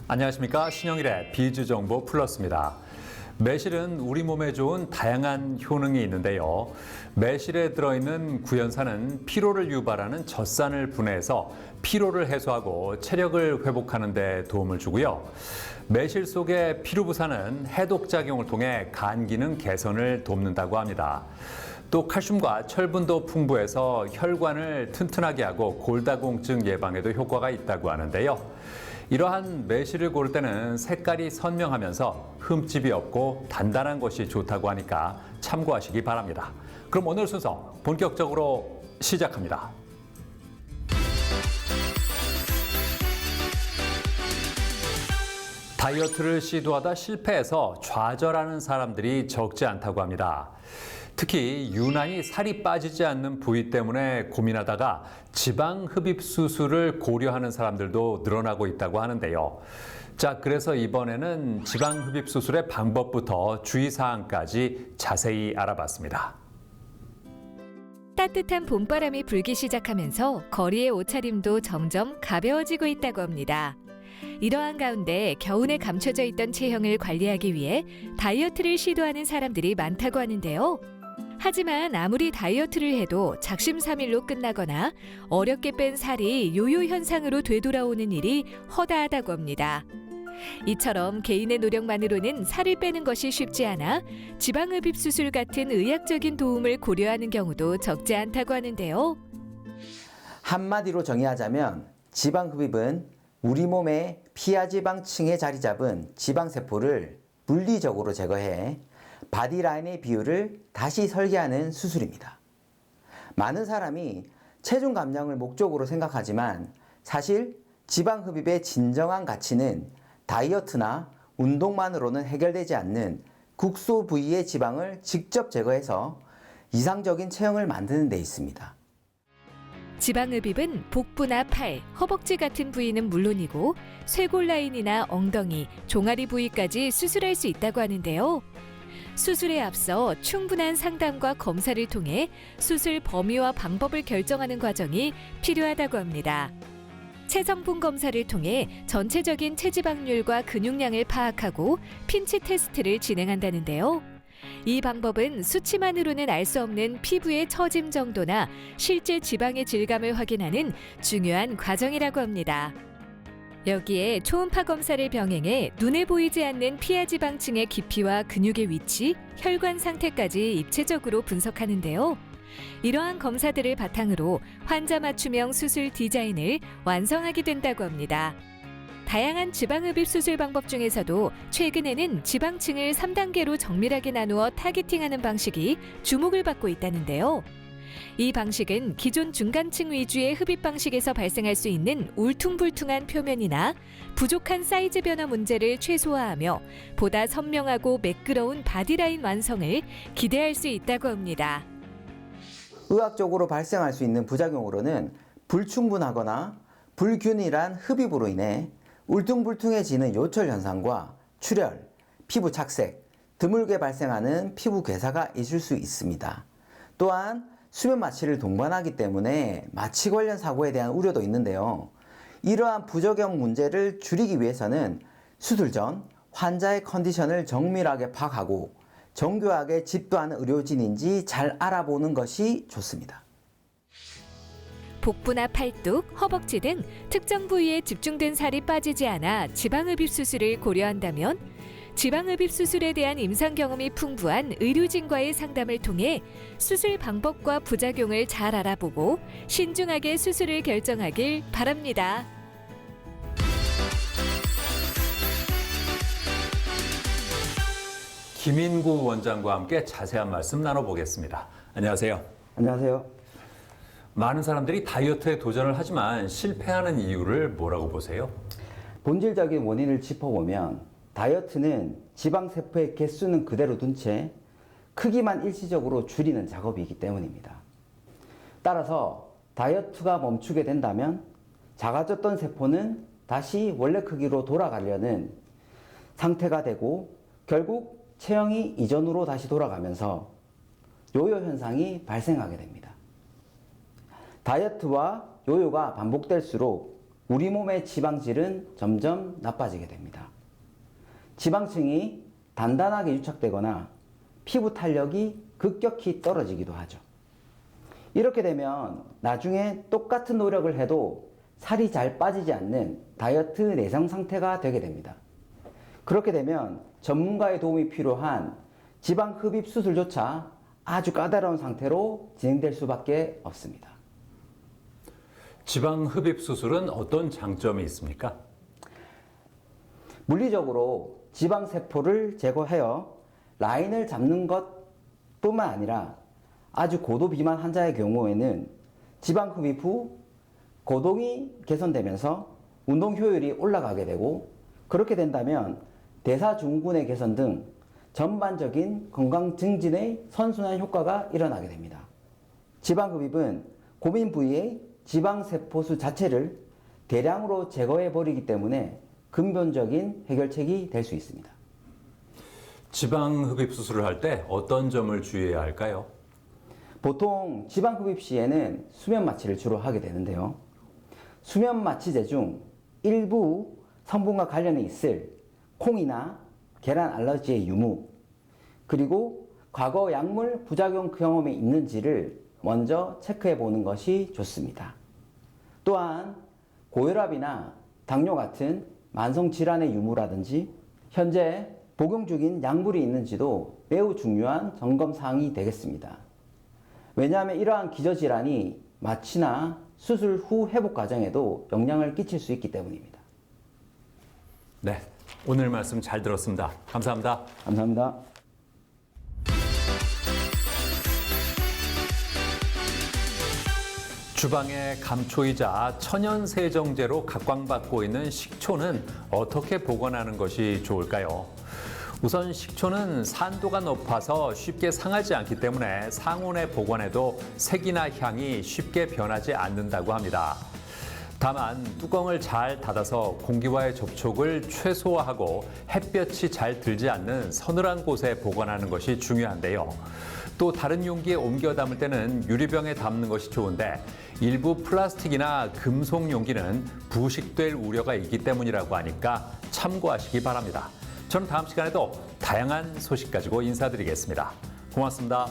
안녕하십니까. 신영일의 비주정보 플러스입니다. 매실은 우리 몸에 좋은 다양한 효능이 있는데요. 매실에 들어있는 구연산은 피로를 유발하는 젖산을 분해해서 피로를 해소하고 체력을 회복하는 데 도움을 주고요. 매실 속의 피루부산은 해독작용을 통해 간 기능 개선을 돕는다고 합니다. 또 칼슘과 철분도 풍부해서 혈관을 튼튼하게 하고 골다공증 예방에도 효과가 있다고 하는데요. 이러한 매실을 고를 때는 색깔이 선명하면서 흠집이 없고 단단한 것이 좋다고 하니까 참고하시기 바랍니다. 그럼 오늘 순서 본격적으로 시작합니다. 다이어트를 시도하다 실패해서 좌절하는 사람들이 적지 않다고 합니다. 특히 유난히 살이 빠지지 않는 부위 때문에 고민하다가 지방 흡입 수술을 고려하는 사람들도 늘어나고 있다고 하는데요. 자, 그래서 이번에는 지방 흡입 수술의 방법부터 주의사항까지 자세히 알아봤습니다. 따뜻한 봄바람이 불기 시작하면서 거리의 옷차림도 점점 가벼워지고 있다고 합니다. 이러한 가운데 겨우내 감춰져 있던 체형을 관리하기 위해 다이어트를 시도하는 사람들이 많다고 하는데요. 하지만 아무리 다이어트를 해도 작심삼일로 끝나거나 어렵게 뺀 살이 요요 현상으로 되돌아오는 일이 허다하다고 합니다. 이처럼 개인의 노력만으로는 살을 빼는 것이 쉽지 않아 지방흡입 수술 같은 의학적인 도움을 고려하는 경우도 적지 않다고 하는데요. 한마디로 정의하자면 지방흡입은 우리 몸의 피하지방층에 자리 잡은 지방세포를 물리적으로 제거해 바디라인의 비율을 다시 설계하는 수술입니다. 많은 사람이 체중 감량을 목적으로 생각하지만 사실 지방흡입의 진정한 가치는 다이어트나 운동만으로는 해결되지 않는 국소 부위의 지방을 직접 제거해서 이상적인 체형을 만드는 데 있습니다. 지방흡입은 복부나 팔, 허벅지 같은 부위는 물론이고 쇄골 라인이나 엉덩이, 종아리 부위까지 수술할 수 있다고 하는데요. 수술에 앞서 충분한 상담과 검사를 통해 수술 범위와 방법을 결정하는 과정이 필요하다고 합니다. 체성분 검사를 통해 전체적인 체지방률과 근육량을 파악하고 핀치 테스트를 진행한다는데요. 이 방법은 수치만으로는 알 수 없는 피부의 처짐 정도나 실제 지방의 질감을 확인하는 중요한 과정이라고 합니다. 여기에 초음파 검사를 병행해 눈에 보이지 않는 피하지방층의 깊이와 근육의 위치, 혈관 상태까지 입체적으로 분석하는데요. 이러한 검사들을 바탕으로 환자 맞춤형 수술 디자인을 완성하게 된다고 합니다. 다양한 지방흡입 수술 방법 중에서도 최근에는 지방층을 3단계로 정밀하게 나누어 타겟팅하는 방식이 주목을 받고 있다는데요. 이 방식은 기존 중간층 위주의 흡입 방식에서 발생할 수 있는 울퉁불퉁한 표면이나 부족한 사이즈 변화 문제를 최소화하며 보다 선명하고 매끄러운 바디라인 완성을 기대할 수 있다고 합니다. 의학적으로 발생할 수 있는 부작용으로는 불충분하거나 불균일한 흡입으로 인해 울퉁불퉁해지는 요철 현상과 출혈, 피부 착색, 드물게 발생하는 피부 괴사가 있을 수 있습니다. 또한 수면 마취를 동반하기 때문에 마취 관련 사고에 대한 우려도 있는데요. 이러한 부작용 문제를 줄이기 위해서는 수술 전 환자의 컨디션을 정밀하게 파악하고 정교하게 집도하는 의료진인지 잘 알아보는 것이 좋습니다. 복부나 팔뚝, 허벅지 등 특정 부위에 집중된 살이 빠지지 않아 지방흡입 수술을 고려한다면 지방흡입 수술에 대한 임상 경험이 풍부한 의료진과의 상담을 통해 수술 방법과 부작용을 잘 알아보고 신중하게 수술을 결정하길 바랍니다. 김인구 원장과 함께 자세한 말씀 나눠보겠습니다. 안녕하세요. 안녕하세요. 많은 사람들이 다이어트에 도전을 하지만 실패하는 이유를 뭐라고 보세요? 본질적인 원인을 짚어보면 다이어트는 지방세포의 개수는 그대로 둔 채 크기만 일시적으로 줄이는 작업이기 때문입니다. 따라서 다이어트가 멈추게 된다면 작아졌던 세포는 다시 원래 크기로 돌아가려는 상태가 되고 결국 체형이 이전으로 다시 돌아가면서 요요 현상이 발생하게 됩니다. 다이어트와 요요가 반복될수록 우리 몸의 지방질은 점점 나빠지게 됩니다. 지방층이 단단하게 유착되거나 피부 탄력이 급격히 떨어지기도 하죠. 이렇게 되면 나중에 똑같은 노력을 해도 살이 잘 빠지지 않는 다이어트 내성 상태가 되게 됩니다. 그렇게 되면 전문가의 도움이 필요한 지방 흡입 수술조차 아주 까다로운 상태로 진행될 수밖에 없습니다. 지방 흡입 수술은 어떤 장점이 있습니까? 물리적으로 지방 세포를 제거하여 라인을 잡는 것뿐만 아니라 아주 고도 비만 환자의 경우에는 지방 흡입 후 거동이 개선되면서 운동 효율이 올라가게 되고, 그렇게 된다면 대사증후군의 개선 등 전반적인 건강 증진의 선순환 효과가 일어나게 됩니다. 지방 흡입은 고민 부위의 지방 세포수 자체를 대량으로 제거해 버리기 때문에 근본적인 해결책이 될 수 있습니다. 지방 흡입 수술을 할 때 어떤 점을 주의해야 할까요? 보통 지방 흡입 시에는 수면 마취를 주로 하게 되는데요. 수면 마취제 중 일부 성분과 관련이 있을 콩이나 계란 알러지의 유무, 그리고 과거 약물 부작용 경험이 있는지를 먼저 체크해 보는 것이 좋습니다. 또한 고혈압이나 당뇨 같은 만성 질환의 유무라든지 현재 복용 중인 약물이 있는지도 매우 중요한 점검 사항이 되겠습니다. 왜냐하면 이러한 기저질환이 마취나 수술 후 회복 과정에도 영향을 끼칠 수 있기 때문입니다. 네, 오늘 말씀 잘 들었습니다. 감사합니다. 감사합니다. 주방의 감초이자 천연 세정제로 각광받고 있는 식초는 어떻게 보관하는 것이 좋을까요? 우선 식초는 산도가 높아서 쉽게 상하지 않기 때문에 상온에 보관해도 색이나 향이 쉽게 변하지 않는다고 합니다. 다만 뚜껑을 잘 닫아서 공기와의 접촉을 최소화하고 햇볕이 잘 들지 않는 서늘한 곳에 보관하는 것이 중요한데요. 또 다른 용기에 옮겨 담을 때는 유리병에 담는 것이 좋은데 일부 플라스틱이나 금속 용기는 부식될 우려가 있기 때문이라고 하니까 참고하시기 바랍니다. 저는 다음 시간에도 다양한 소식 가지고 인사드리겠습니다. 고맙습니다.